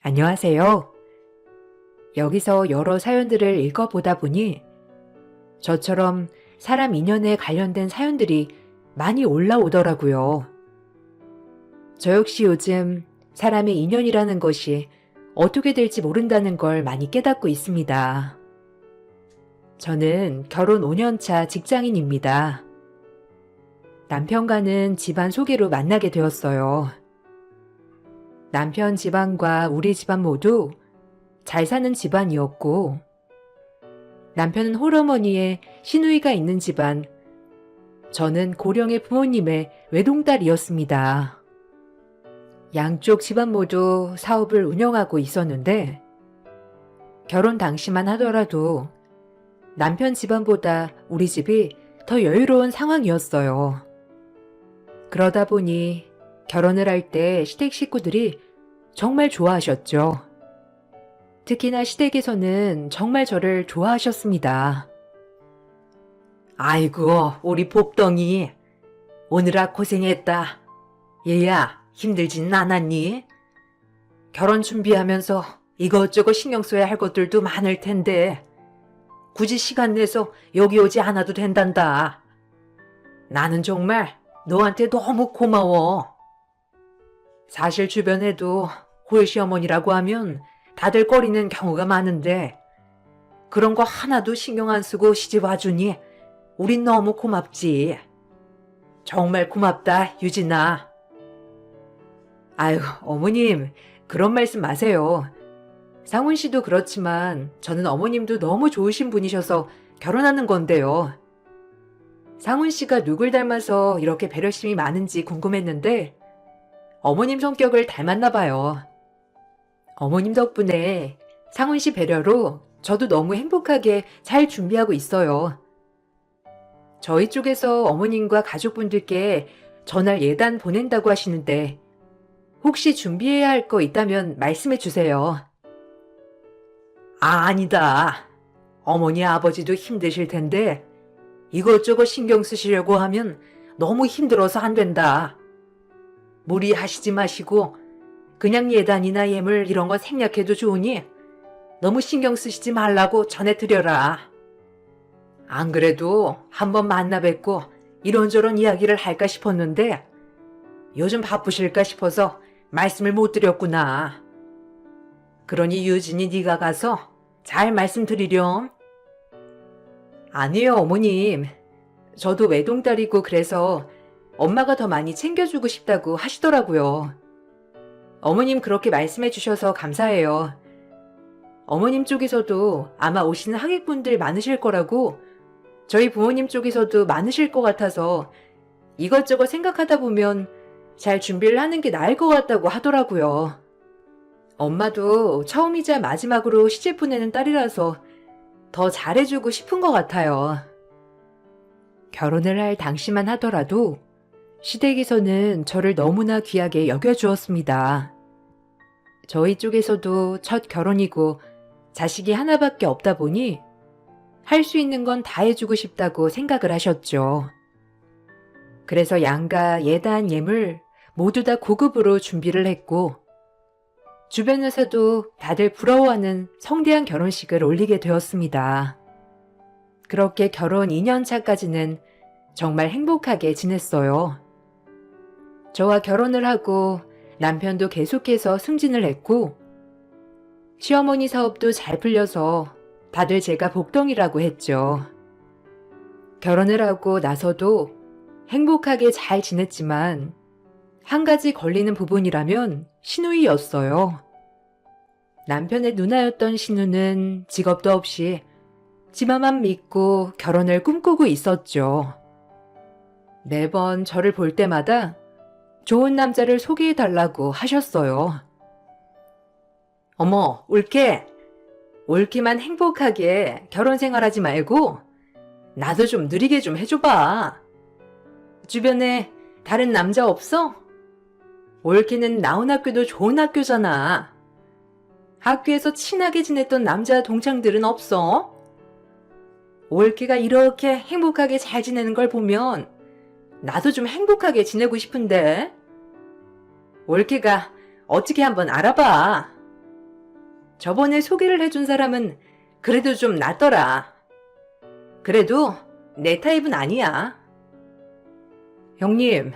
안녕하세요. 여기서 여러 사연들을 읽어보다 보니 저처럼 사람 인연에 관련된 사연들이 많이 올라오더라고요. 저 역시 요즘 사람의 인연이라는 것이 어떻게 될지 모른다는 걸 많이 깨닫고 있습니다. 저는 결혼 5년차 직장인입니다. 남편과는 집안 소개로 만나게 되었어요. 남편 집안과 우리 집안 모두 잘 사는 집안이었고, 남편은 홀어머니의 시누이가 있는 집안, 저는 고령의 부모님의 외동딸이었습니다. 양쪽 집안 모두 사업을 운영하고 있었는데, 결혼 당시만 하더라도 남편 집안보다 우리 집이 더 여유로운 상황이었어요. 그러다 보니 결혼을 할 때 시댁 식구들이 정말 좋아하셨죠. 특히나 시댁에서는 정말 저를 좋아하셨습니다. 아이고, 우리 복덩이. 오느라 고생했다. 얘야, 힘들진 않았니? 결혼 준비하면서 이것저것 신경 써야 할 것들도 많을 텐데 굳이 시간 내서 여기 오지 않아도 된단다. 나는 정말 너한테 너무 고마워. 사실 주변에도 홀시어머니라고 하면 다들 꺼리는 경우가 많은데 그런 거 하나도 신경 안 쓰고 시집 와주니 우린 너무 고맙지. 정말 고맙다, 유진아. 아유, 어머님, 그런 말씀 마세요. 상훈 씨도 그렇지만 저는 어머님도 너무 좋으신 분이셔서 결혼하는 건데요. 상훈 씨가 누굴 닮아서 이렇게 배려심이 많은지 궁금했는데 어머님 성격을 닮았나 봐요. 어머님 덕분에 상훈 씨 배려로 저도 너무 행복하게 잘 준비하고 있어요. 저희 쪽에서 어머님과 가족분들께 전날 예단 보낸다고 하시는데 혹시 준비해야 할 거 있다면 말씀해 주세요. 아니다. 어머니 아버지도 힘드실 텐데 이것저것 신경 쓰시려고 하면 너무 힘들어서 안 된다. 무리하시지 마시고 그냥 예단이나 예물 이런 거 생략해도 좋으니 너무 신경 쓰시지 말라고 전해드려라. 안 그래도 한번 만나 뵙고 이런저런 이야기를 할까 싶었는데 요즘 바쁘실까 싶어서 말씀을 못 드렸구나. 그러니 유진이 네가 가서 잘 말씀드리렴. 아니요, 어머님. 저도 외동딸이고 그래서 엄마가 더 많이 챙겨주고 싶다고 하시더라고요. 어머님 그렇게 말씀해 주셔서 감사해요. 어머님 쪽에서도 아마 오시는 하객분들 많으실 거라고 저희 부모님 쪽에서도 많으실 것 같아서 이것저것 생각하다 보면 잘 준비를 하는 게 나을 것 같다고 하더라고요. 엄마도 처음이자 마지막으로 시집 보내는 딸이라서 더 잘해주고 싶은 것 같아요. 결혼을 할 당시만 하더라도 시댁에서는 저를 너무나 귀하게 여겨주었습니다. 저희 쪽에서도 첫 결혼이고 자식이 하나밖에 없다 보니 할 수 있는 건 다 해주고 싶다고 생각을 하셨죠. 그래서 양가, 예단, 예물 모두 다 고급으로 준비를 했고 주변에서도 다들 부러워하는 성대한 결혼식을 올리게 되었습니다. 그렇게 결혼 2년 차까지는 정말 행복하게 지냈어요. 저와 결혼을 하고 남편도 계속해서 승진을 했고 시어머니 사업도 잘 풀려서 다들 제가 복덩이라고 했죠. 결혼을 하고 나서도 행복하게 잘 지냈지만 한 가지 걸리는 부분이라면 시누이였어요. 남편의 누나였던 시누는 직업도 없이 집안만 믿고 결혼을 꿈꾸고 있었죠. 매번 저를 볼 때마다 좋은 남자를 소개해달라고 하셨어요. 어머, 올케만 행복하게 결혼 생활하지 말고 나도 좀 느리게 좀 해줘봐. 주변에 다른 남자 없어? 올케는 나온 학교도 좋은 학교잖아. 학교에서 친하게 지냈던 남자 동창들은 없어? 올케가 이렇게 행복하게 잘 지내는 걸 보면 나도 좀 행복하게 지내고 싶은데. 올케가 어떻게 한번 알아봐. 저번에 소개를 해준 사람은 그래도 좀 낫더라. 그래도 내 타입은 아니야. 형님,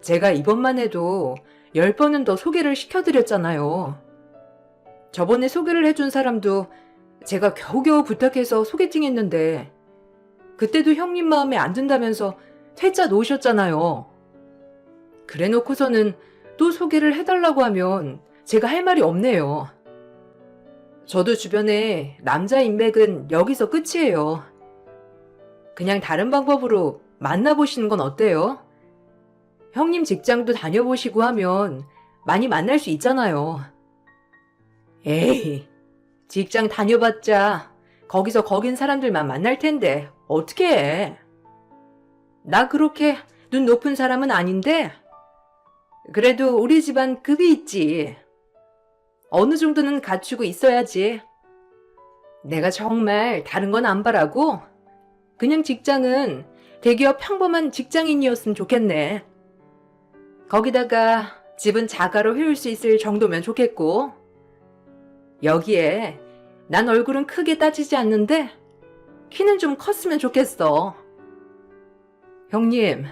제가 이번만 해도 10번은 더 소개를 시켜드렸잖아요. 저번에 소개를 해준 사람도 제가 겨우겨우 부탁해서 소개팅 했는데 그때도 형님 마음에 안 든다면서 퇴짜 놓으셨잖아요. 그래 놓고서는 또 소개를 해달라고 하면 제가 할 말이 없네요. 저도 주변에 남자 인맥은 여기서 끝이에요. 그냥 다른 방법으로 만나보시는 건 어때요? 형님 직장도 다녀보시고 하면 많이 만날 수 있잖아요. 에이, 직장 다녀봤자 거기서 거긴 사람들만 만날 텐데 어떻게 해? 나 그렇게 눈 높은 사람은 아닌데 그래도 우리 집안 급이 있지. 어느 정도는 갖추고 있어야지. 내가 정말 다른 건 안 바라고 그냥 직장은 대기업 평범한 직장인이었으면 좋겠네. 거기다가 집은 자가로 해올 수 있을 정도면 좋겠고 여기에 난 얼굴은 크게 따지지 않는데 키는 좀 컸으면 좋겠어. 형님,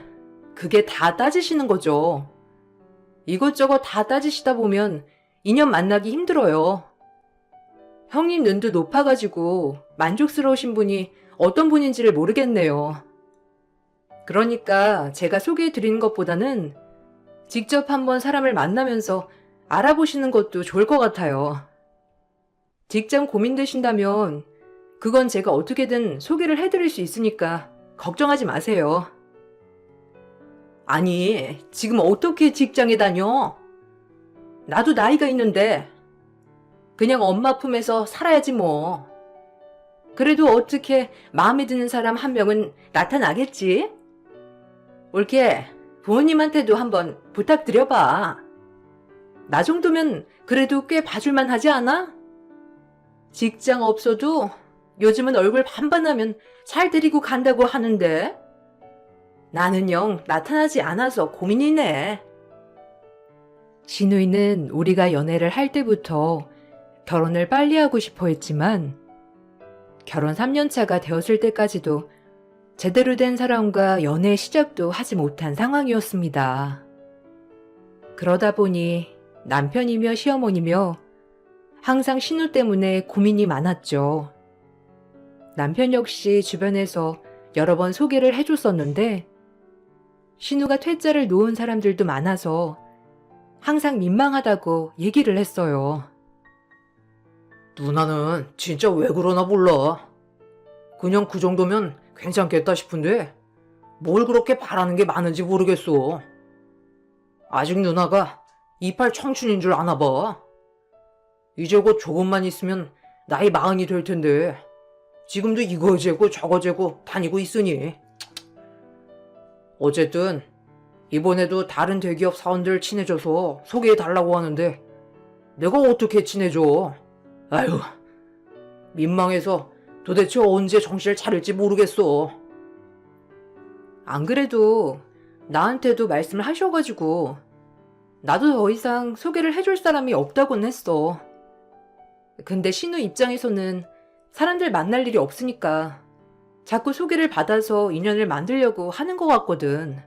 그게 다 따지시는 거죠. 이것저것 다 따지시다 보면 인연 만나기 힘들어요. 형님 눈도 높아가지고 만족스러우신 분이 어떤 분인지를 모르겠네요. 그러니까 제가 소개해드리는 것보다는 직접 한번 사람을 만나면서 알아보시는 것도 좋을 것 같아요. 직장 고민되신다면 그건 제가 어떻게든 소개를 해드릴 수 있으니까 걱정하지 마세요. 아니, 지금 어떻게 직장에 다녀? 나도 나이가 있는데 그냥 엄마 품에서 살아야지 뭐. 그래도 어떻게 마음에 드는 사람 한 명은 나타나겠지? 올케 부모님한테도 한번 부탁드려봐. 나 정도면 그래도 꽤 봐줄만 하지 않아? 직장 없어도 요즘은 얼굴 반반하면 잘 데리고 간다고 하는데 나는 영 나타나지 않아서 고민이네. 신우이는 우리가 연애를 할 때부터 결혼을 빨리 하고 싶어 했지만 결혼 3년 차가 되었을 때까지도 제대로 된 사람과 연애 시작도 하지 못한 상황이었습니다. 그러다 보니 남편이며 시어머니며 항상 신우 때문에 고민이 많았죠. 남편 역시 주변에서 여러 번 소개를 해줬었는데 신우가 퇴짜를 놓은 사람들도 많아서 항상 민망하다고 얘기를 했어요. 누나는 진짜 왜 그러나 몰라. 그냥 그 정도면 괜찮겠다 싶은데 뭘 그렇게 바라는 게 많은지 모르겠어. 아직 누나가 이팔 청춘인 줄 아나 봐. 이제 곧 조금만 있으면 나이 40이 될 텐데 지금도 이거 재고 저거 재고 다니고 있으니. 어쨌든 이번에도 다른 대기업 사원들 친해져서 소개해달라고 하는데 내가 어떻게 친해져. 아유, 민망해서 도대체 언제 정신을 차릴지 모르겠어. 안 그래도 나한테도 말씀을 하셔가지고 나도 더 이상 소개를 해줄 사람이 없다고는 했어. 근데 신우 입장에서는 사람들 만날 일이 없으니까 자꾸 소개를 받아서 인연을 만들려고 하는 것 같거든.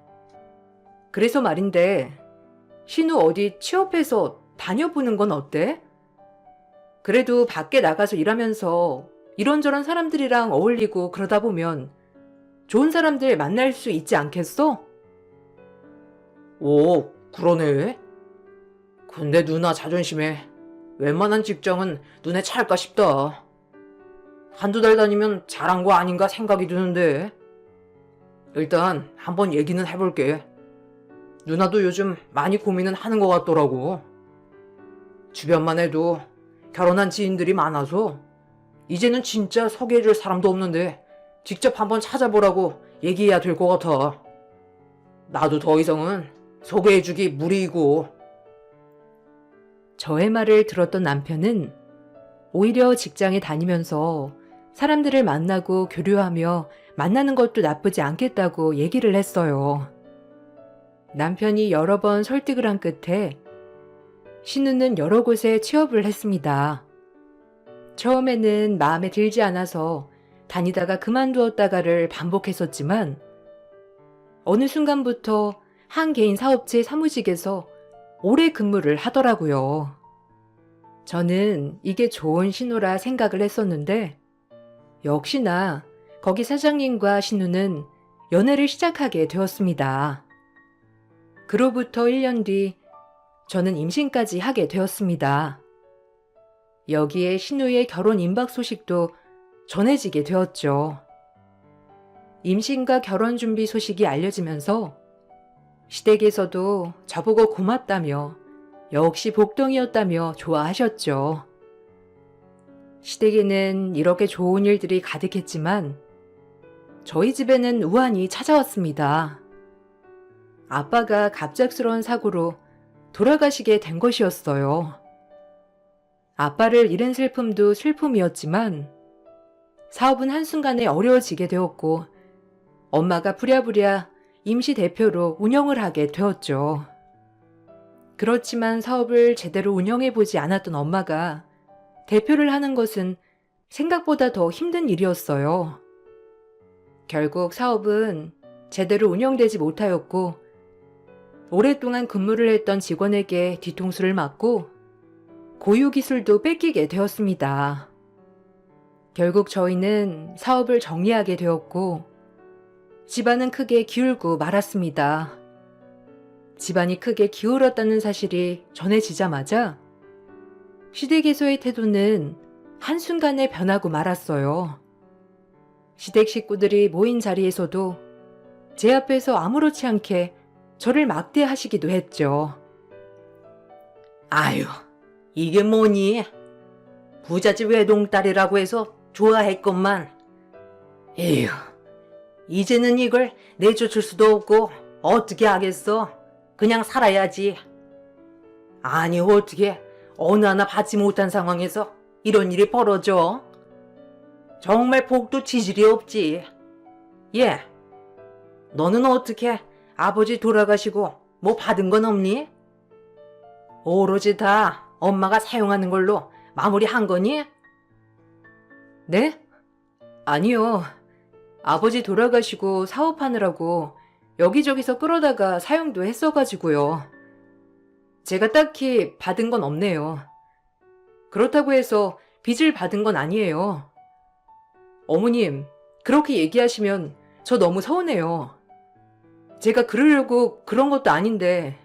그래서 말인데 신우 어디 취업해서 다녀보는 건 어때? 그래도 밖에 나가서 일하면서 이런저런 사람들이랑 어울리고 그러다 보면 좋은 사람들 만날 수 있지 않겠어? 오, 그러네. 근데 누나 자존심에 웬만한 직장은 눈에 찰까 싶다. 한두 달 다니면 잘한 거 아닌가 생각이 드는데. 일단 한번 얘기는 해볼게. 누나도 요즘 많이 고민은 하는 것 같더라고. 주변만 해도 결혼한 지인들이 많아서 이제는 진짜 소개해줄 사람도 없는데 직접 한번 찾아보라고 얘기해야 될 것 같아. 나도 더 이상은 소개해주기 무리이고. 저의 말을 들었던 남편은 오히려 직장에 다니면서 사람들을 만나고 교류하며 만나는 것도 나쁘지 않겠다고 얘기를 했어요. 남편이 여러 번 설득을 한 끝에 신우는 여러 곳에 취업을 했습니다. 처음에는 마음에 들지 않아서 다니다가 그만두었다가를 반복했었지만 어느 순간부터 한 개인 사업체 사무직에서 오래 근무를 하더라고요. 저는 이게 좋은 신호라 생각을 했었는데 역시나 거기 사장님과 신우는 연애를 시작하게 되었습니다. 그로부터 1년 뒤 저는 임신까지 하게 되었습니다. 여기에 신우의 결혼 임박 소식도 전해지게 되었죠. 임신과 결혼 준비 소식이 알려지면서 시댁에서도 저보고 고맙다며 역시 복덩이였다며 좋아하셨죠. 시댁에는 이렇게 좋은 일들이 가득했지만 저희 집에는 우환이 찾아왔습니다. 아빠가 갑작스러운 사고로 돌아가시게 된 것이었어요. 아빠를 잃은 슬픔도 슬픔이었지만 사업은 한순간에 어려워지게 되었고 엄마가 부랴부랴 임시 대표로 운영을 하게 되었죠. 그렇지만 사업을 제대로 운영해보지 않았던 엄마가 대표를 하는 것은 생각보다 더 힘든 일이었어요. 결국 사업은 제대로 운영되지 못하였고 오랫동안 근무를 했던 직원에게 뒤통수를 맞고 고유 기술도 뺏기게 되었습니다. 결국 저희는 사업을 정리하게 되었고 집안은 크게 기울고 말았습니다. 집안이 크게 기울었다는 사실이 전해지자마자 시댁에서의 태도는 한순간에 변하고 말았어요. 시댁 식구들이 모인 자리에서도 제 앞에서 아무렇지 않게 저를 막대하시기도 했죠. 아유, 이게 뭐니? 부잣집 외동딸이라고 해서 좋아했건만. 에휴, 이제는 이걸 내쫓을 수도 없고 어떻게 하겠어? 그냥 살아야지. 아니, 어떻게 어느 하나 받지 못한 상황에서 이런 일이 벌어져? 정말 복도 지질이 없지. 예, 너는 어떻게 아버지 돌아가시고 뭐 받은 건 없니? 오로지 다 엄마가 사용하는 걸로 마무리한 거니? 네? 아니요. 아버지 돌아가시고 사업하느라고 여기저기서 끌어다가 사용도 했어가지고요. 제가 딱히 받은 건 없네요. 그렇다고 해서 빚을 받은 건 아니에요. 어머님, 그렇게 얘기하시면 저 너무 서운해요. 제가 그러려고 그런 것도 아닌데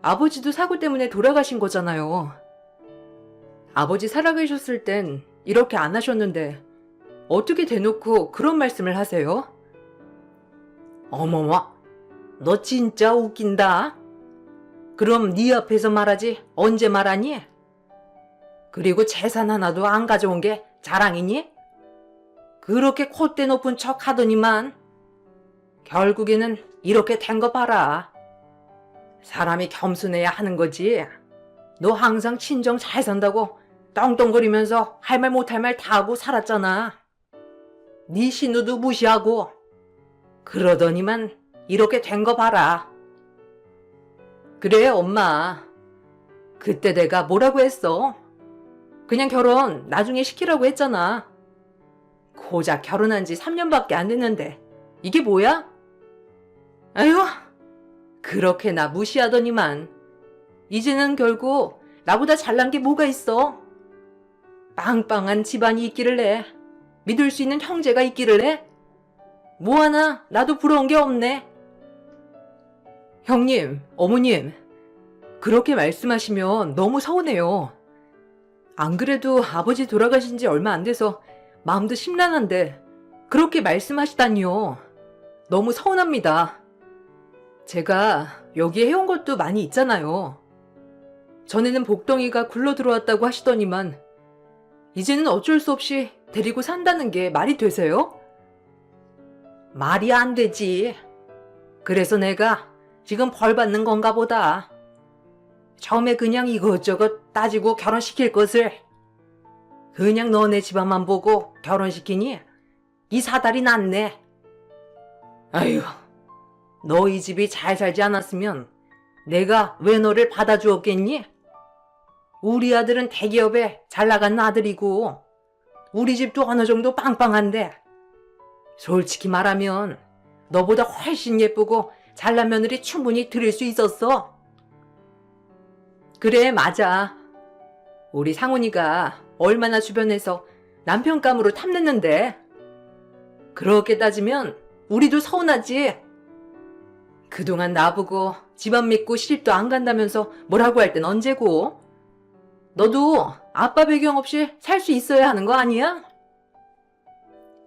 아버지도 사고 때문에 돌아가신 거잖아요. 아버지 살아계셨을 땐 이렇게 안 하셨는데 어떻게 대놓고 그런 말씀을 하세요? 어머머, 너 진짜 웃긴다. 그럼 네 앞에서 말하지 언제 말하니? 그리고 재산 하나도 안 가져온 게 자랑이니? 그렇게 콧대 높은 척 하더니만 결국에는 이렇게 된 거 봐라. 사람이 겸손해야 하는 거지. 너 항상 친정 잘 산다고 떵떵거리면서 할 말 못할 말 다 하고 살았잖아. 네 신우도 무시하고 그러더니만 이렇게 된 거 봐라. 그래, 엄마. 그때 내가 뭐라고 했어? 그냥 결혼 나중에 시키라고 했잖아. 고작 결혼한 지 3년밖에 안 됐는데 이게 뭐야? 아유, 그렇게 나 무시하더니만 이제는 결국 나보다 잘난 게 뭐가 있어? 빵빵한 집안이 있기를 해. 믿을 수 있는 형제가 있기를 해. 뭐 하나 나도 부러운 게 없네. 형님, 어머님, 그렇게 말씀하시면 너무 서운해요. 안 그래도 아버지 돌아가신 지 얼마 안 돼서 마음도 심란한데 그렇게 말씀하시다니요. 너무 서운합니다. 제가 여기에 해온 것도 많이 있잖아요. 전에는 복덩이가 굴러 들어왔다고 하시더니만 이제는 어쩔 수 없이 데리고 산다는 게 말이 되세요? 말이 안 되지. 그래서 내가 지금 벌 받는 건가 보다. 처음에 그냥 이것저것 따지고 결혼시킬 것을 그냥 너네 집안만 보고 결혼시키니 이 사달이 낫네. 아휴, 너희 집이 잘 살지 않았으면 내가 왜 너를 받아주었겠니? 우리 아들은 대기업에 잘 나간 아들이고 우리 집도 어느 정도 빵빵한데. 솔직히 말하면 너보다 훨씬 예쁘고 잘난 며느리 충분히 들일 수 있었어. 그래, 맞아. 우리 상훈이가 얼마나 주변에서 남편 감으로 탐냈는데. 그렇게 따지면 우리도 서운하지. 그동안 나보고 집안 믿고 시집도 안 간다면서 뭐라고 할 땐 언제고? 너도 아빠 배경 없이 살 수 있어야 하는 거 아니야?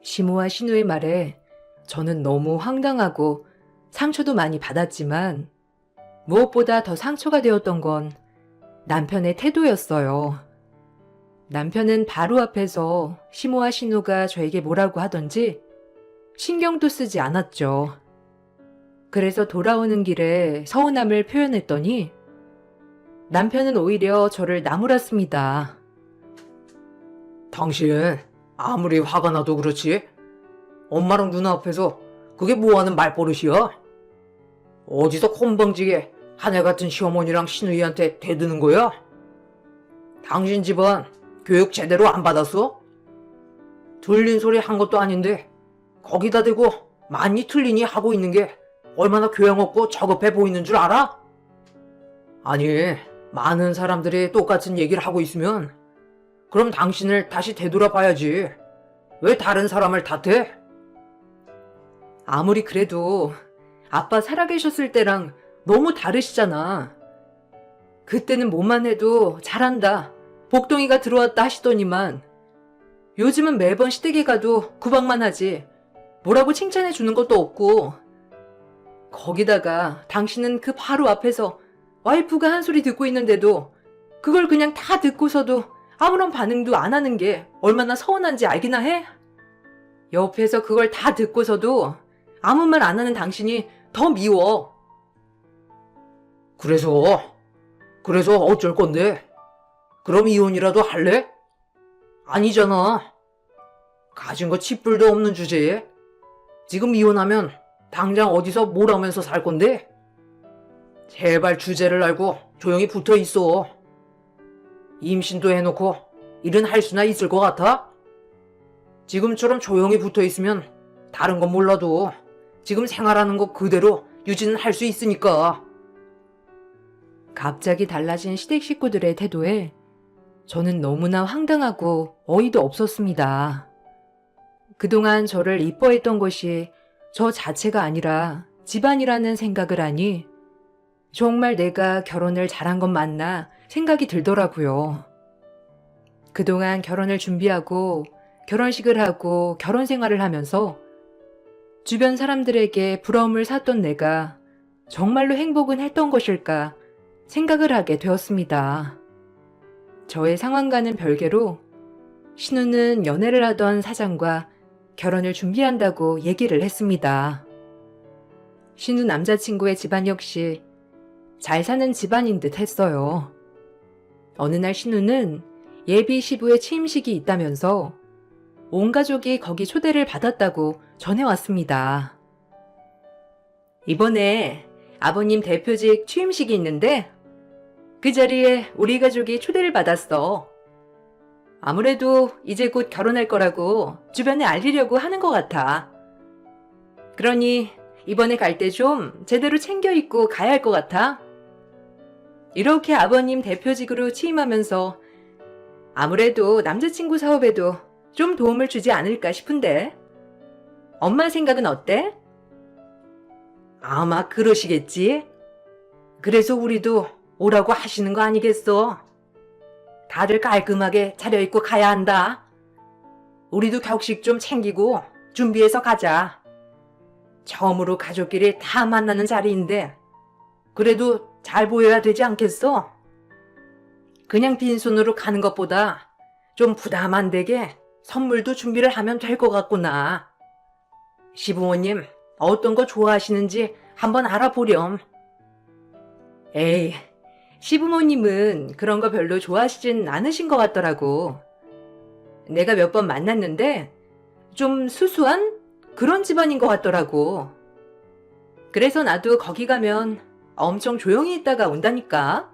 시모와 신우의 말에 저는 너무 황당하고 상처도 많이 받았지만 무엇보다 더 상처가 되었던 건 남편의 태도였어요. 남편은 바로 앞에서 시모와 신우가 저에게 뭐라고 하던지 신경도 쓰지 않았죠. 그래서 돌아오는 길에 서운함을 표현했더니 남편은 오히려 저를 나무랐습니다. 당신 아무리 화가 나도 그렇지 엄마랑 누나 앞에서 그게 뭐하는 말버릇이야? 어디서 건방지게 하늘 같은 시어머니랑 시누이한테 대드는 거야? 당신 집안 교육 제대로 안 받았어? 들린 소리 한 것도 아닌데 거기다 대고 많이 틀리니 하고 있는 게 얼마나 교양 없고 저급해 보이는 줄 알아? 아니, 많은 사람들이 똑같은 얘기를 하고 있으면 그럼 당신을 다시 되돌아봐야지. 왜 다른 사람을 탓해? 아무리 그래도 아빠 살아계셨을 때랑 너무 다르시잖아. 그때는 뭐만 해도 잘한다, 복덩이가 들어왔다 하시더니만 요즘은 매번 시댁에 가도 구박만 하지 뭐라고 칭찬해 주는 것도 없고. 거기다가 당신은 그 바로 앞에서 와이프가 한 소리 듣고 있는데도 그걸 그냥 다 듣고서도 아무런 반응도 안 하는 게 얼마나 서운한지 알기나 해? 옆에서 그걸 다 듣고서도 아무 말 안 하는 당신이 더 미워. 그래서 어쩔 건데? 그럼 이혼이라도 할래? 아니잖아. 가진 거 칫불도 없는 주제에 지금 이혼하면 당장 어디서 뭘 하면서 살 건데? 제발 주제를 알고 조용히 붙어 있어. 임신도 해놓고 일은 할 수나 있을 것 같아? 지금처럼 조용히 붙어 있으면 다른 건 몰라도 지금 생활하는 거 그대로 유지는 할 수 있으니까. 갑자기 달라진 시댁 식구들의 태도에 저는 너무나 황당하고 어이도 없었습니다. 그동안 저를 이뻐했던 것이 저 자체가 아니라 집안이라는 생각을 하니 정말 내가 결혼을 잘한 것 맞나 생각이 들더라고요. 그동안 결혼을 준비하고 결혼식을 하고 결혼 생활을 하면서 주변 사람들에게 부러움을 샀던 내가 정말로 행복은 했던 것일까 생각을 하게 되었습니다. 저의 상황과는 별개로 신우는 연애를 하던 사장과 결혼을 준비한다고 얘기를 했습니다. 신우 남자친구의 집안 역시 잘 사는 집안인 듯 했어요. 어느 날 신우는 예비 시부의 취임식이 있다면서 온 가족이 거기 초대를 받았다고 전해왔습니다. 이번에 아버님 대표직 취임식이 있는데 그 자리에 우리 가족이 초대를 받았어. 아무래도 이제 곧 결혼할 거라고 주변에 알리려고 하는 것 같아. 그러니 이번에 갈 때 좀 제대로 챙겨 입고 가야 할 것 같아. 이렇게 아버님 대표직으로 취임하면서 아무래도 남자친구 사업에도 좀 도움을 주지 않을까 싶은데 엄마 생각은 어때? 아마 그러시겠지? 그래서 우리도 오라고 하시는 거 아니겠어? 다들 깔끔하게 차려입고 가야 한다. 우리도 격식 좀 챙기고 준비해서 가자. 처음으로 가족끼리 다 만나는 자리인데 그래도 잘 보여야 되지 않겠어? 그냥 빈손으로 가는 것보다 좀 부담 안 되게 선물도 준비를 하면 될 것 같구나. 시부모님 어떤 거 좋아하시는지 한번 알아보렴. 에이, 시부모님은 그런 거 별로 좋아하시진 않으신 것 같더라고. 내가 몇 번 만났는데 좀 수수한 그런 집안인 것 같더라고. 그래서 나도 거기 가면 엄청 조용히 있다가 온다니까.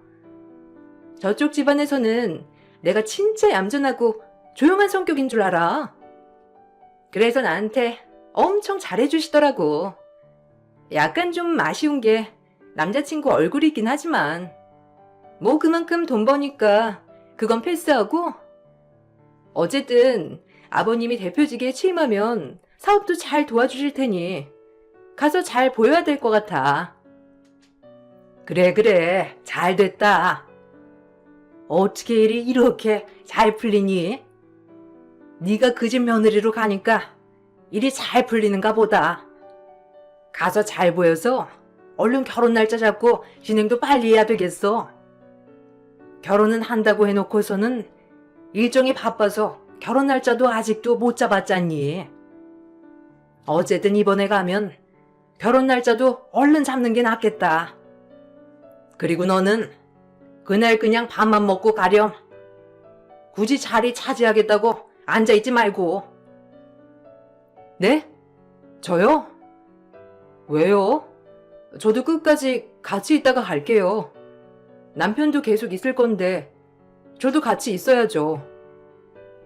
저쪽 집안에서는 내가 진짜 얌전하고 조용한 성격인 줄 알아. 그래서 나한테 엄청 잘해주시더라고. 약간 좀 아쉬운 게 남자친구 얼굴이긴 하지만 뭐 그만큼 돈 버니까 그건 패스하고 어쨌든 아버님이 대표직에 취임하면 사업도 잘 도와주실 테니 가서 잘 보여야 될 것 같아. 그래, 잘 됐다. 어떻게 일이 이렇게 잘 풀리니? 네가 그 집 며느리로 가니까 일이 잘 풀리는가 보다. 가서 잘 보여서 얼른 결혼 날짜 잡고 진행도 빨리 해야 되겠어. 결혼은 한다고 해놓고서는 일정이 바빠서 결혼 날짜도 아직도 못 잡았잖니. 어쨌든 이번에 가면 결혼 날짜도 얼른 잡는 게 낫겠다. 그리고 너는 그날 그냥 밥만 먹고 가렴. 굳이 자리 차지하겠다고 앉아있지 말고. 네? 저요? 왜요? 저도 끝까지 같이 있다가 갈게요. 남편도 계속 있을 건데 저도 같이 있어야죠.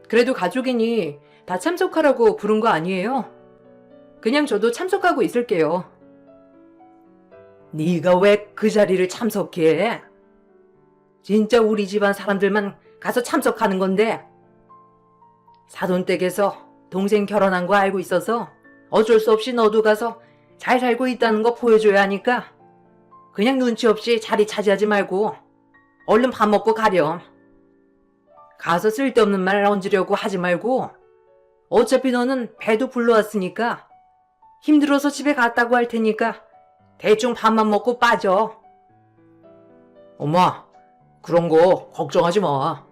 그래도 가족이니 다 참석하라고 부른 거 아니에요? 그냥 저도 참석하고 있을게요. 네가 왜 그 자리를 참석해? 진짜 우리 집안 사람들만 가서 참석하는 건데 사돈댁에서 동생 결혼한 거 알고 있어서 어쩔 수 없이 너도 가서 잘 살고 있다는 거 보여줘야 하니까 그냥 눈치 없이 자리 차지하지 말고 얼른 밥 먹고 가렴. 가서 쓸데없는 말 얹으려고 하지 말고 어차피 너는 배도 불러왔으니까 힘들어서 집에 갔다고 할 테니까 대충 밥만 먹고 빠져. 엄마, 그런 거 걱정하지 마.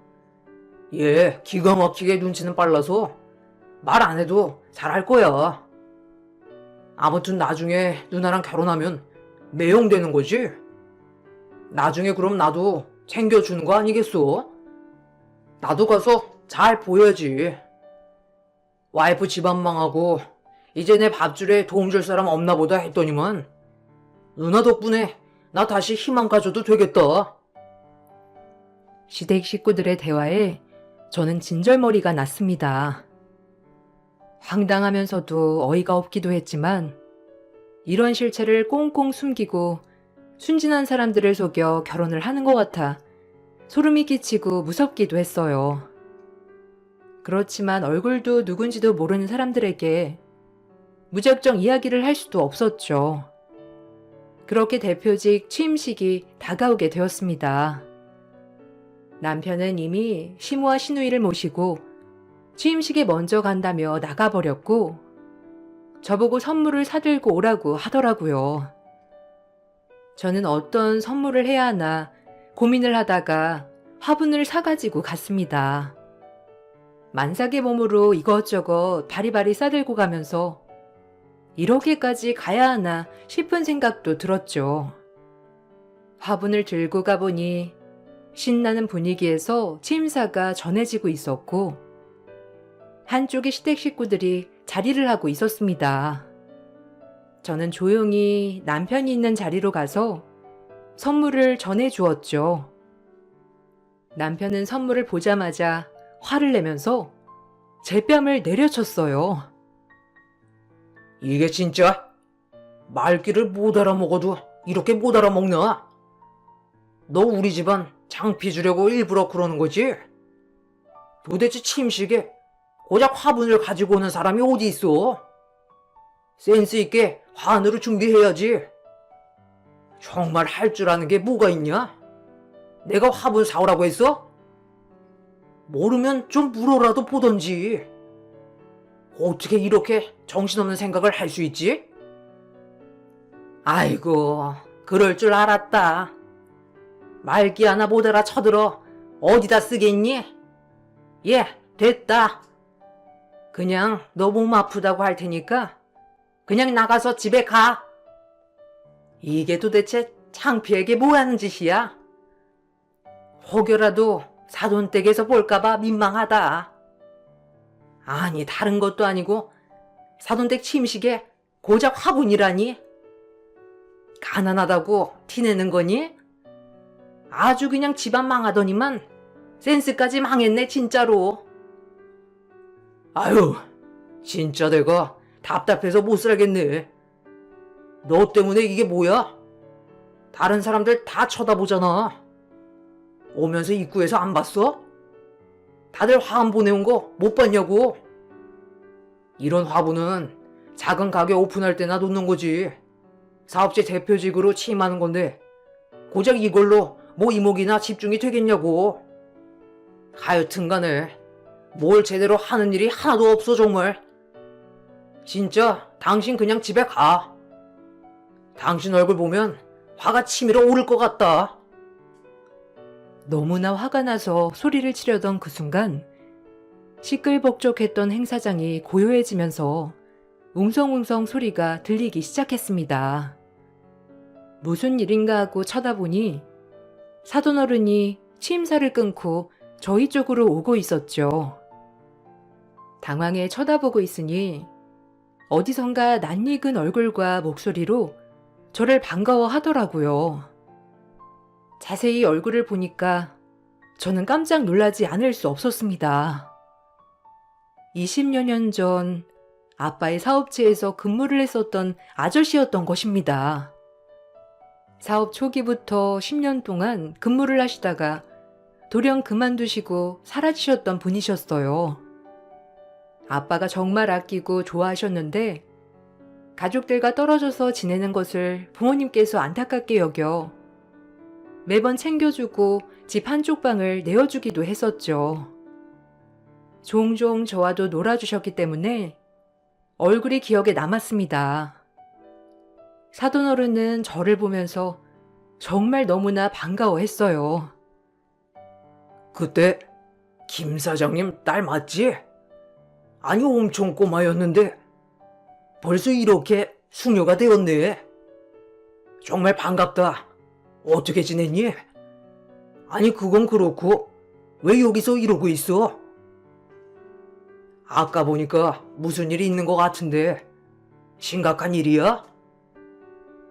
얘 기가 막히게 눈치는 빨라서 말 안 해도 잘할 거야. 아무튼 나중에 누나랑 결혼하면 매형되는 거지? 나중에 그럼 나도 챙겨주는 거 아니겠어? 나도 가서 잘 보여야지. 와이프 집안 망하고 이제 내 밥줄에 도움 줄 사람 없나 보다 했더니만 누나 덕분에 나 다시 희망 가져도 되겠다. 시댁 식구들의 대화에 저는 진절머리가 났습니다. 황당하면서도 어이가 없기도 했지만 이런 실체를 꽁꽁 숨기고 순진한 사람들을 속여 결혼을 하는 것 같아 소름이 끼치고 무섭기도 했어요. 그렇지만 얼굴도 누군지도 모르는 사람들에게 무작정 이야기를 할 수도 없었죠. 그렇게 대표직 취임식이 다가오게 되었습니다. 남편은 이미 시모와 시누이를 모시고 취임식에 먼저 간다며 나가버렸고 저보고 선물을 사들고 오라고 하더라고요. 저는 어떤 선물을 해야 하나 고민을 하다가 화분을 사가지고 갔습니다. 만삭의 몸으로 이것저것 바리바리 싸들고 가면서 이렇게까지 가야 하나 싶은 생각도 들었죠. 화분을 들고 가보니 신나는 분위기에서 취임사가 전해지고 있었고 한쪽의 시댁 식구들이 자리를 하고 있었습니다. 저는 조용히 남편이 있는 자리로 가서 선물을 전해주었죠. 남편은 선물을 보자마자 화를 내면서 제 뺨을 내려쳤어요. 이게 진짜 말귀를 못 알아먹어도 이렇게 못 알아먹나? 너 우리 집안 장피 주려고 일부러 그러는 거지? 도대체 침식에 고작 화분을 가지고 오는 사람이 어디 있어? 센스 있게 화환으로 준비해야지. 정말 할 줄 아는 게 뭐가 있냐? 내가 화분 사오라고 했어? 모르면 좀 물어라도 보던지. 어떻게 이렇게 정신없는 생각을 할 수 있지? 아이고, 그럴 줄 알았다. 말기 하나 못 알아 쳐들어 어디다 쓰겠니? 예, 됐다. 그냥 너 몸 아프다고 할 테니까 그냥 나가서 집에 가. 이게 도대체 창피하게 뭐 하는 짓이야? 혹여라도 사돈댁에서 볼까봐 민망하다. 아니, 다른 것도 아니고 사돈댁 침식에 고작 화분이라니? 가난하다고 티내는 거니? 아주 그냥 집안 망하더니만 센스까지 망했네 진짜로. 아유, 진짜 내가 답답해서 못 살겠네. 너 때문에 이게 뭐야? 다른 사람들 다 쳐다보잖아. 오면서 입구에서 안 봤어? 다들 화환 보내온 거 못 봤냐고. 이런 화분은 작은 가게 오픈할 때나 놓는 거지. 사업체 대표직으로 취임하는 건데 고작 이걸로 뭐 이목이나 집중이 되겠냐고. 하여튼 간에 뭘 제대로 하는 일이 하나도 없어 정말. 진짜 당신 그냥 집에 가. 당신 얼굴 보면 화가 치밀어 오를 것 같다. 너무나 화가 나서 소리를 치려던 그 순간 시끌벅적했던 행사장이 고요해지면서 웅성웅성 소리가 들리기 시작했습니다. 무슨 일인가 하고 쳐다보니 사돈어른이 취임사를 끊고 저희 쪽으로 오고 있었죠. 당황해 쳐다보고 있으니 어디선가 낯익은 얼굴과 목소리로 저를 반가워하더라고요. 자세히 얼굴을 보니까 저는 깜짝 놀라지 않을 수 없었습니다. 20여 년 전 아빠의 사업체에서 근무를 했었던 아저씨였던 것입니다. 사업 초기부터 10년 동안 근무를 하시다가 돌연 그만두시고 사라지셨던 분이셨어요. 아빠가 정말 아끼고 좋아하셨는데 가족들과 떨어져서 지내는 것을 부모님께서 안타깝게 여겨 매번 챙겨주고 집 한쪽 방을 내어주기도 했었죠. 종종 저와도 놀아주셨기 때문에 얼굴이 기억에 남았습니다. 사돈어른은 저를 보면서 정말 너무나 반가워했어요. 그때 김 사장님 딸 맞지? 아니 엄청 꼬마였는데 벌써 이렇게 수녀가 되었네. 정말 반갑다. 어떻게 지냈니? 아니 그건 그렇고 왜 여기서 이러고 있어? 아까 보니까 무슨 일이 있는 것 같은데 심각한 일이야?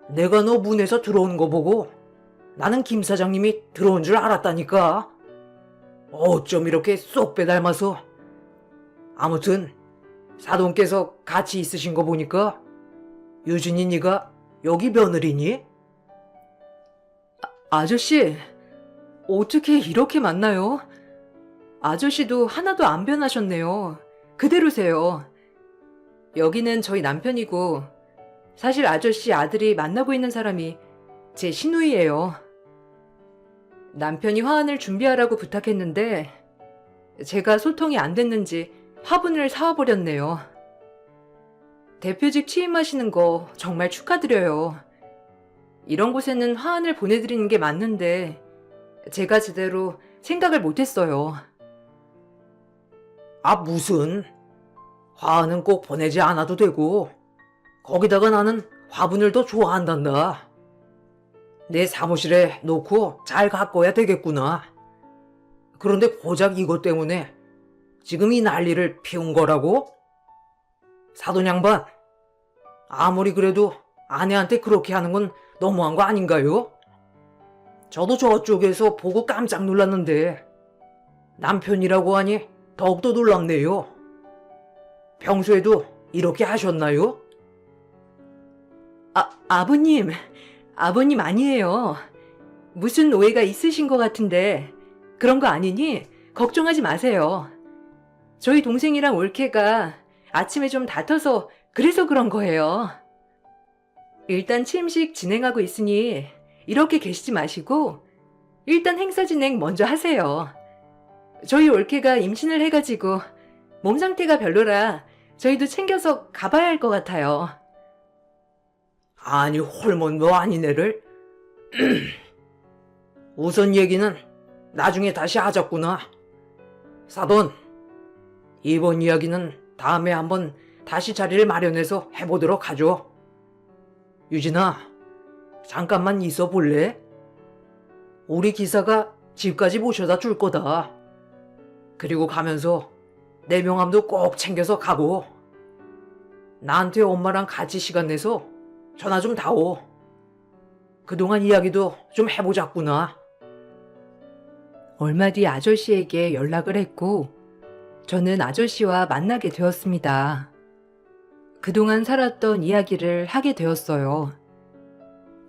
내가 너 문에서 들어오는 거 보고 나는 김 사장님이 들어온 줄 알았다니까. 어쩜 이렇게 쏙 빼닮아서. 아무튼 사돈께서 같이 있으신 거 보니까 유진이 네가 여기 며느리니? 아저씨, 어떻게 이렇게 만나요? 아저씨도 하나도 안 변하셨네요. 그대로세요. 여기는 저희 남편이고 사실 아저씨 아들이 만나고 있는 사람이 제 시누이예요. 남편이 화환을 준비하라고 부탁했는데 제가 소통이 안 됐는지 화분을 사와버렸네요. 대표직 취임하시는 거 정말 축하드려요. 이런 곳에는 화환을 보내드리는 게 맞는데 제가 제대로 생각을 못했어요. 아 무슨? 화환은 꼭 보내지 않아도 되고 거기다가 나는 화분을 더 좋아한단다. 내 사무실에 놓고 잘 가꿔야 되겠구나. 그런데 고작 이것 때문에 지금 이 난리를 피운 거라고? 사돈 양반, 아무리 그래도 아내한테 그렇게 하는 건 너무한 거 아닌가요? 저도 저쪽에서 보고 깜짝 놀랐는데 남편이라고 하니 더욱더 놀랍네요. 평소에도 이렇게 하셨나요? 아버님 아니에요. 무슨 오해가 있으신 것 같은데 그런 거 아니니 걱정하지 마세요. 저희 동생이랑 올케가 아침에 좀 다퉈서 그래서 그런 거예요. 일단 취임식 진행하고 있으니 이렇게 계시지 마시고 일단 행사 진행 먼저 하세요. 저희 올케가 임신을 해가지고 몸 상태가 별로라 저희도 챙겨서 가봐야 할 것 같아요. 아니 홀몬도 아니네를. 우선 얘기는 나중에 다시 하자꾸나. 사돈, 이번 이야기는 다음에 한번 다시 자리를 마련해서 해보도록 하죠. 유진아, 잠깐만 있어 볼래? 우리 기사가 집까지 모셔다 줄 거다. 그리고 가면서 내 명함도 꼭 챙겨서 가고 나한테 엄마랑 같이 시간 내서 전화 좀 다오. 그동안 이야기도 좀 해보자꾸나. 얼마 뒤 아저씨에게 연락을 했고 저는 아저씨와 만나게 되었습니다. 그동안 살았던 이야기를 하게 되었어요.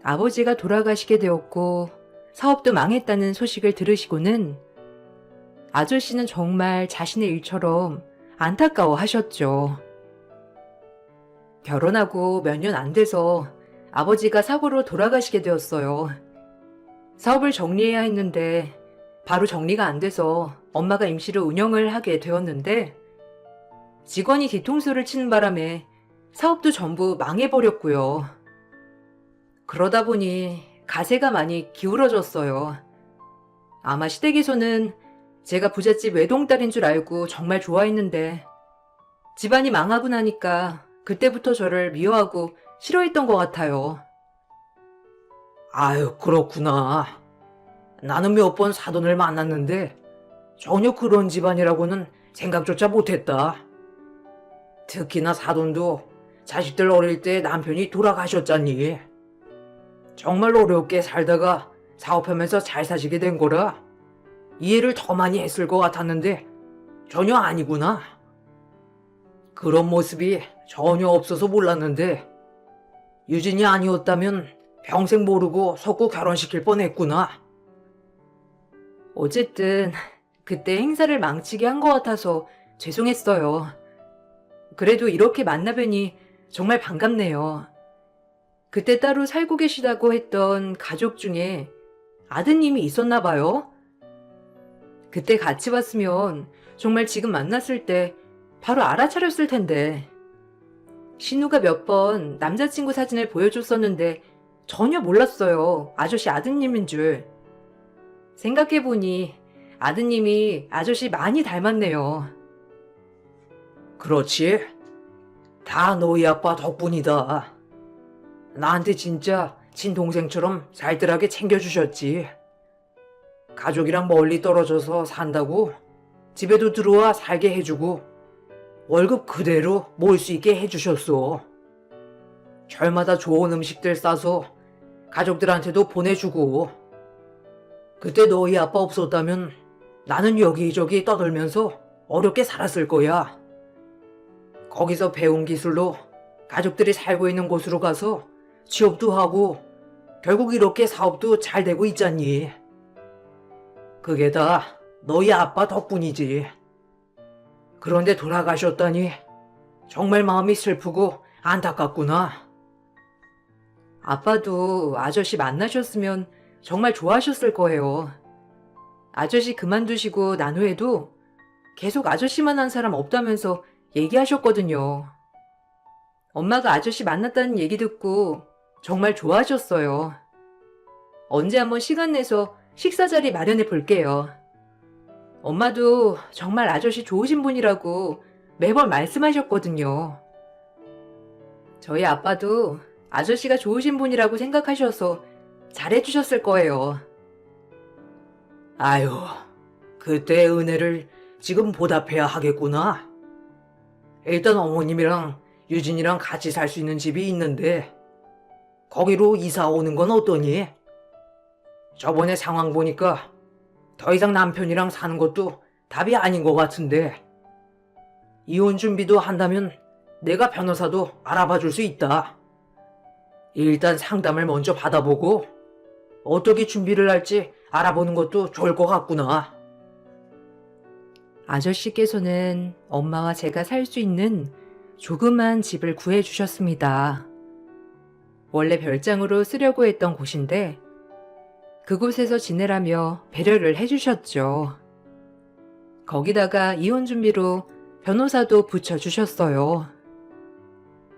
아버지가 돌아가시게 되었고 사업도 망했다는 소식을 들으시고는 아저씨는 정말 자신의 일처럼 안타까워 하셨죠. 결혼하고 몇 년 안 돼서 아버지가 사고로 돌아가시게 되었어요. 사업을 정리해야 했는데 바로 정리가 안 돼서 엄마가 임시로 운영을 하게 되었는데 직원이 뒤통수를 치는 바람에 사업도 전부 망해버렸고요. 그러다 보니 가세가 많이 기울어졌어요. 아마 시댁에서는 제가 부잣집 외동딸인 줄 알고 정말 좋아했는데 집안이 망하고 나니까 그때부터 저를 미워하고 싫어했던 것 같아요. 아유, 그렇구나. 나는 몇 번 사돈을 만났는데 전혀 그런 집안이라고는 생각조차 못했다. 특히나 사돈도 자식들 어릴 때 남편이 돌아가셨잖니. 정말 어렵게 살다가 사업하면서 잘 사시게 된 거라 이해를 더 많이 했을 것 같았는데 전혀 아니구나. 그런 모습이 전혀 없어서 몰랐는데 유진이 아니었다면 평생 모르고 속고 결혼시킬 뻔했구나. 어쨌든 그때 행사를 망치게 한 것 같아서 죄송했어요. 그래도 이렇게 만나뵈니 정말 반갑네요. 그때 따로 살고 계시다고 했던 가족 중에 아드님이 있었나 봐요. 그때 같이 봤으면 정말 지금 만났을 때 바로 알아차렸을 텐데. 신우가 몇 번 남자친구 사진을 보여줬었는데 전혀 몰랐어요. 아저씨 아드님인 줄. 생각해보니 아드님이 아저씨 많이 닮았네요. 그렇지. 다 너희 아빠 덕분이다. 나한테 진짜 친동생처럼 살뜰하게 챙겨주셨지. 가족이랑 멀리 떨어져서 산다고 집에도 들어와 살게 해주고 월급 그대로 모을 수 있게 해주셨어. 절마다 좋은 음식들 싸서 가족들한테도 보내주고. 그때 너희 아빠 없었다면 나는 여기저기 떠돌면서 어렵게 살았을 거야. 거기서 배운 기술로 가족들이 살고 있는 곳으로 가서 취업도 하고 결국 이렇게 사업도 잘 되고 있잖니. 그게 다 너희 아빠 덕분이지. 그런데 돌아가셨다니 정말 마음이 슬프고 안타깝구나. 아빠도 아저씨 만나셨으면 정말 좋아하셨을 거예요. 아저씨 그만두시고 난 후에도 계속 아저씨만 한 사람 없다면서 얘기하셨거든요. 엄마가 아저씨 만났다는 얘기 듣고 정말 좋아하셨어요. 언제 한번 시간 내서 식사 자리 마련해 볼게요. 엄마도 정말 아저씨 좋으신 분이라고 매번 말씀하셨거든요. 저희 아빠도 아저씨가 좋으신 분이라고 생각하셔서 잘해주셨을 거예요. 아유, 그때의 은혜를 지금 보답해야 하겠구나. 일단 어머님이랑 유진이랑 같이 살 수 있는 집이 있는데 거기로 이사 오는 건 어떠니? 저번에 상황 보니까 더 이상 남편이랑 사는 것도 답이 아닌 것 같은데 이혼 준비도 한다면 내가 변호사도 알아봐 줄 수 있다. 일단 상담을 먼저 받아보고 어떻게 준비를 할지 알아보는 것도 좋을 것 같구나. 아저씨께서는 엄마와 제가 살 수 있는 조그만 집을 구해주셨습니다. 원래 별장으로 쓰려고 했던 곳인데 그곳에서 지내라며 배려를 해주셨죠. 거기다가 이혼 준비로 변호사도 붙여주셨어요.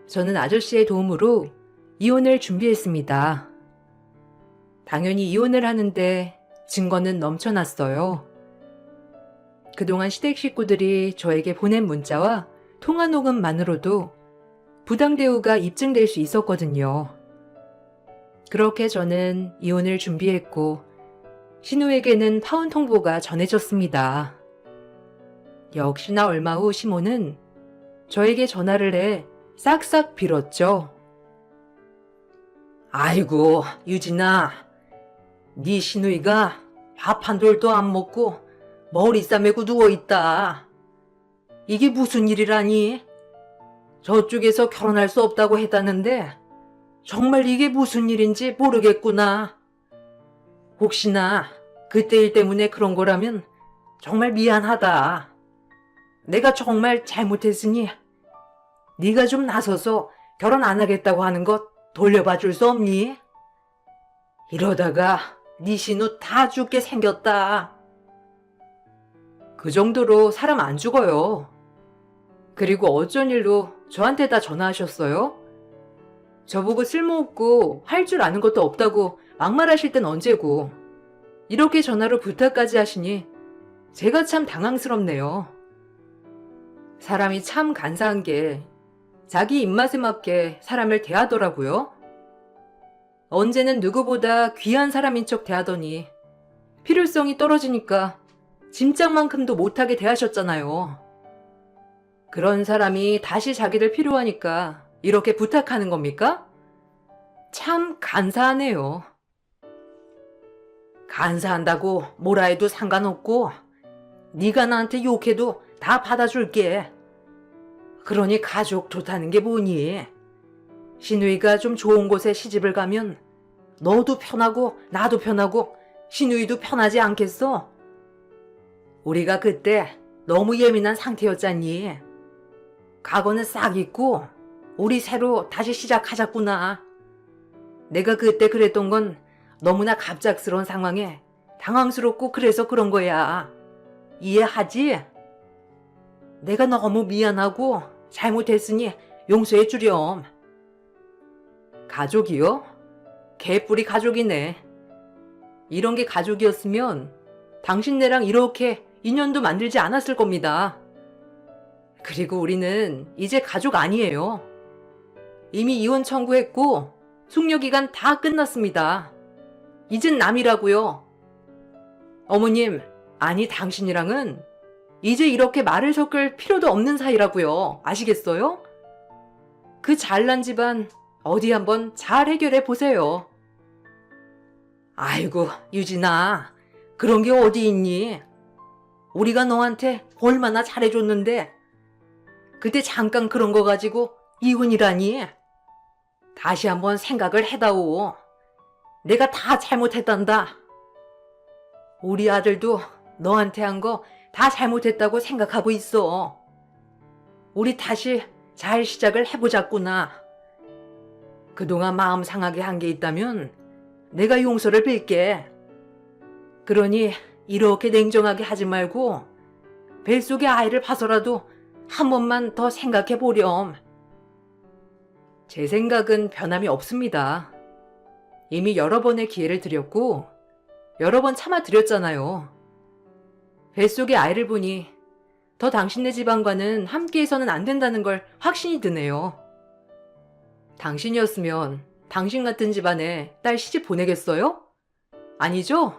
저는 아저씨의 도움으로 이혼을 준비했습니다. 당연히 이혼을 하는데 증거는 넘쳐났어요. 그동안 시댁 식구들이 저에게 보낸 문자와 통화 녹음만으로도 부당 대우가 입증될 수 있었거든요. 그렇게 저는 이혼을 준비했고 신우에게는 파혼 통보가 전해졌습니다. 역시나 얼마 후 시모는 저에게 전화를 해 싹싹 빌었죠. 아이고, 유진아. 네 시누이가 밥 한 돌도 안 먹고 머리 싸매고 누워있다. 이게 무슨 일이라니? 저쪽에서 결혼할 수 없다고 했다는데 정말 이게 무슨 일인지 모르겠구나. 혹시나 그때 일 때문에 그런 거라면 정말 미안하다. 내가 정말 잘못했으니 네가 좀 나서서 결혼 안 하겠다고 하는 것 돌려봐 줄 수 없니? 이러다가 네 신우 다 죽게 생겼다. 그 정도로 사람 안 죽어요. 그리고 어쩐 일로 저한테 다 전화하셨어요? 저보고 쓸모없고 할 줄 아는 것도 없다고 막말하실 땐 언제고. 이렇게 전화로 부탁까지 하시니 제가 참 당황스럽네요. 사람이 참 간사한 게 자기 입맛에 맞게 사람을 대하더라고요. 언제는 누구보다 귀한 사람인 척 대하더니 필요성이 떨어지니까 짐짝만큼도 못하게 대하셨잖아요. 그런 사람이 다시 자기를 필요하니까 이렇게 부탁하는 겁니까? 참 간사하네요. 간사한다고 뭐라 해도 상관없고 네가 나한테 욕해도 다 받아줄게. 그러니 가족 좋다는 게 뭐니? 신우이가 좀 좋은 곳에 시집을 가면 너도 편하고 나도 편하고 신우이도 편하지 않겠어? 우리가 그때 너무 예민한 상태였잖니. 과거는 싹 잊고 우리 새로 다시 시작하자꾸나. 내가 그때 그랬던 건 너무나 갑작스러운 상황에 당황스럽고 그래서 그런 거야. 이해하지? 내가 너무 미안하고 잘못했으니 용서해 주렴. 가족이요? 개뿔이 가족이네. 이런 게 가족이었으면 당신네랑 이렇게 인연도 만들지 않았을 겁니다. 그리고 우리는 이제 가족 아니에요. 이미 이혼 청구했고 숙려기간 다 끝났습니다. 이젠 남이라고요. 어머님, 아니 당신이랑은 이제 이렇게 말을 섞을 필요도 없는 사이라고요. 아시겠어요? 그 잘난 집안 어디 한번 잘 해결해 보세요. 아이고, 유진아. 그런 게 어디 있니? 우리가 너한테 얼마나 잘해줬는데 그때 잠깐 그런 거 가지고 이혼이라니? 다시 한번 생각을 해다오. 내가 다 잘못했단다. 우리 아들도 너한테 한 거 다 잘못했다고 생각하고 있어. 우리 다시 잘 시작을 해보자꾸나. 그동안 마음 상하게 한 게 있다면 내가 용서를 빌게. 그러니 이렇게 냉정하게 하지 말고 뱃속의 아이를 봐서라도 한 번만 더 생각해 보렴. 제 생각은 변함이 없습니다. 이미 여러 번의 기회를 드렸고 여러 번 참아드렸잖아요. 뱃속의 아이를 보니 더 당신네 집안과는 함께해서는 안 된다는 걸 확신이 드네요. 당신이었으면 당신 같은 집안에 딸 시집 보내겠어요? 아니죠?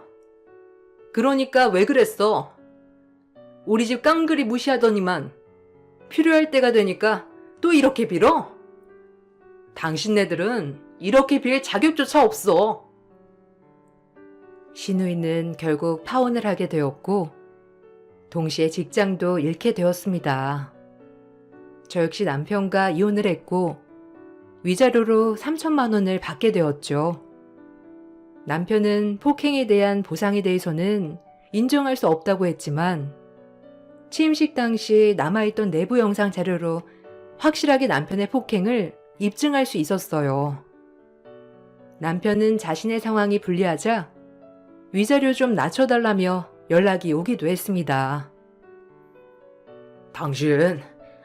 그러니까 왜 그랬어? 우리 집 깡그리 무시하더니만 필요할 때가 되니까 또 이렇게 빌어? 당신네들은 이렇게 빌 자격조차 없어. 신우이는 결국 파혼을 하게 되었고 동시에 직장도 잃게 되었습니다. 저 역시 남편과 이혼을 했고 위자료로 3천만 원을 받게 되었죠. 남편은 폭행에 대한 보상에 대해서는 인정할 수 없다고 했지만 취임식 당시 남아있던 내부 영상 자료로 확실하게 남편의 폭행을 입증할 수 있었어요. 남편은 자신의 상황이 불리하자 위자료 좀 낮춰달라며 연락이 오기도 했습니다. 당신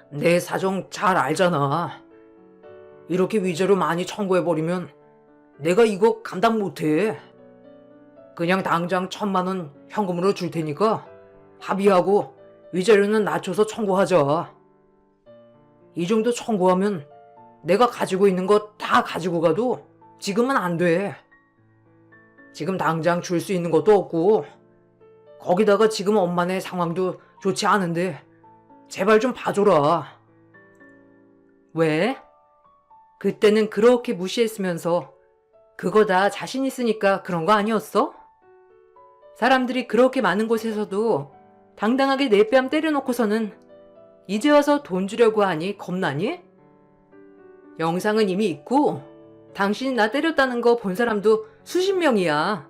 내 사정 잘 알잖아. 이렇게 위자료 많이 청구해버리면 내가 이거 감당 못해. 그냥 당장 1,000만 원 현금으로 줄 테니까 합의하고 위자료는 낮춰서 청구하자. 이 정도 청구하면 내가 가지고 있는 거 다 가지고 가도 지금은 안 돼. 지금 당장 줄 수 있는 것도 없고 거기다가 지금 엄마네 상황도 좋지 않은데 제발 좀 봐줘라. 왜? 그때는 그렇게 무시했으면서 그거 다 자신 있으니까 그런 거 아니었어? 사람들이 그렇게 많은 곳에서도 당당하게 내 뺨 때려놓고서는 이제 와서 돈 주려고 하니 겁나니? 영상은 이미 있고 당신이 나 때렸다는 거 본 사람도 수십 명이야.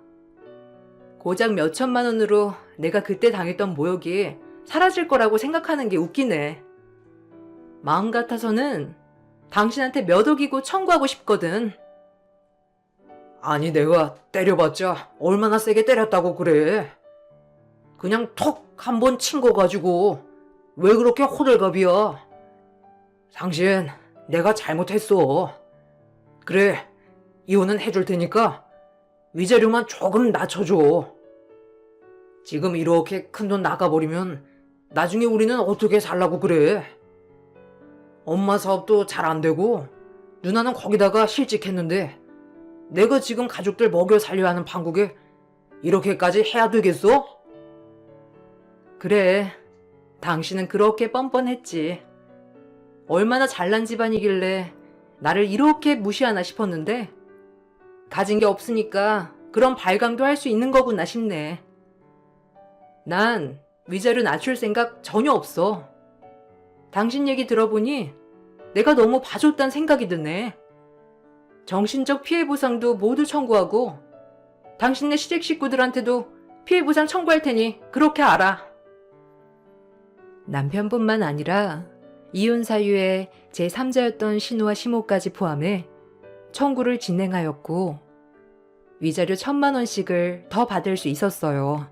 고작 몇 천만 원으로 내가 그때 당했던 모욕이 사라질 거라고 생각하는 게 웃기네. 마음 같아서는 당신한테 몇 억이고 청구하고 싶거든. 아니, 내가 때려봤자 얼마나 세게 때렸다고 그래. 그냥 톡 한 번 친 거 가지고 왜 그렇게 호들갑이야? 당신, 내가 잘못했어. 그래, 이혼은 해줄 테니까 위자료만 조금 낮춰줘. 지금 이렇게 큰돈 나가버리면 나중에 우리는 어떻게 살라고 그래? 엄마 사업도 잘 안 되고 누나는 거기다가 실직했는데 내가 지금 가족들 먹여 살려야 하는 판국에 이렇게까지 해야 되겠어? 그래, 당신은 그렇게 뻔뻔했지. 얼마나 잘난 집안이길래 나를 이렇게 무시하나 싶었는데 가진 게 없으니까 그런 발광도 할 수 있는 거구나 싶네. 난 위자료 낮출 생각 전혀 없어. 당신 얘기 들어보니 내가 너무 봐줬단 생각이 드네. 정신적 피해 보상도 모두 청구하고 당신네 시댁 식구들한테도 피해 보상 청구할 테니 그렇게 알아. 남편뿐만 아니라 이혼 사유의 제3자였던 신우와 시모까지 포함해 청구를 진행하였고 위자료 1,000만 원씩을 더 받을 수 있었어요.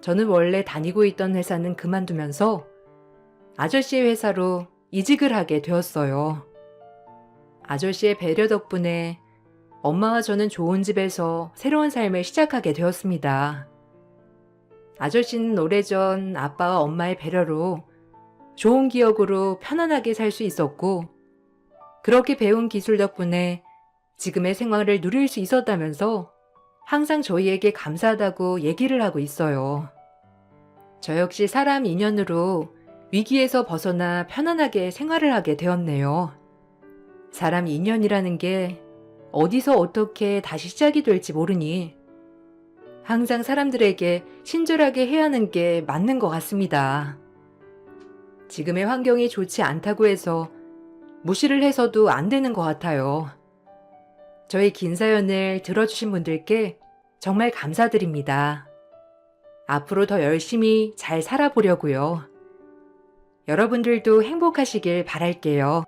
저는 원래 다니고 있던 회사는 그만두면서 아저씨의 회사로 이직을 하게 되었어요. 아저씨의 배려 덕분에 엄마와 저는 좋은 집에서 새로운 삶을 시작하게 되었습니다. 아저씨는 오래전 아빠와 엄마의 배려로 좋은 기억으로 편안하게 살 수 있었고 그렇게 배운 기술 덕분에 지금의 생활을 누릴 수 있었다면서 항상 저희에게 감사하다고 얘기를 하고 있어요. 저 역시 사람 인연으로 위기에서 벗어나 편안하게 생활을 하게 되었네요. 사람 인연이라는 게 어디서 어떻게 다시 시작이 될지 모르니 항상 사람들에게 친절하게 해야 하는 게 맞는 것 같습니다. 지금의 환경이 좋지 않다고 해서 무시를 해서도 안 되는 것 같아요. 저희 긴 사연을 들어주신 분들께 정말 감사드립니다. 앞으로 더 열심히 잘 살아보려고요. 여러분들도 행복하시길 바랄게요.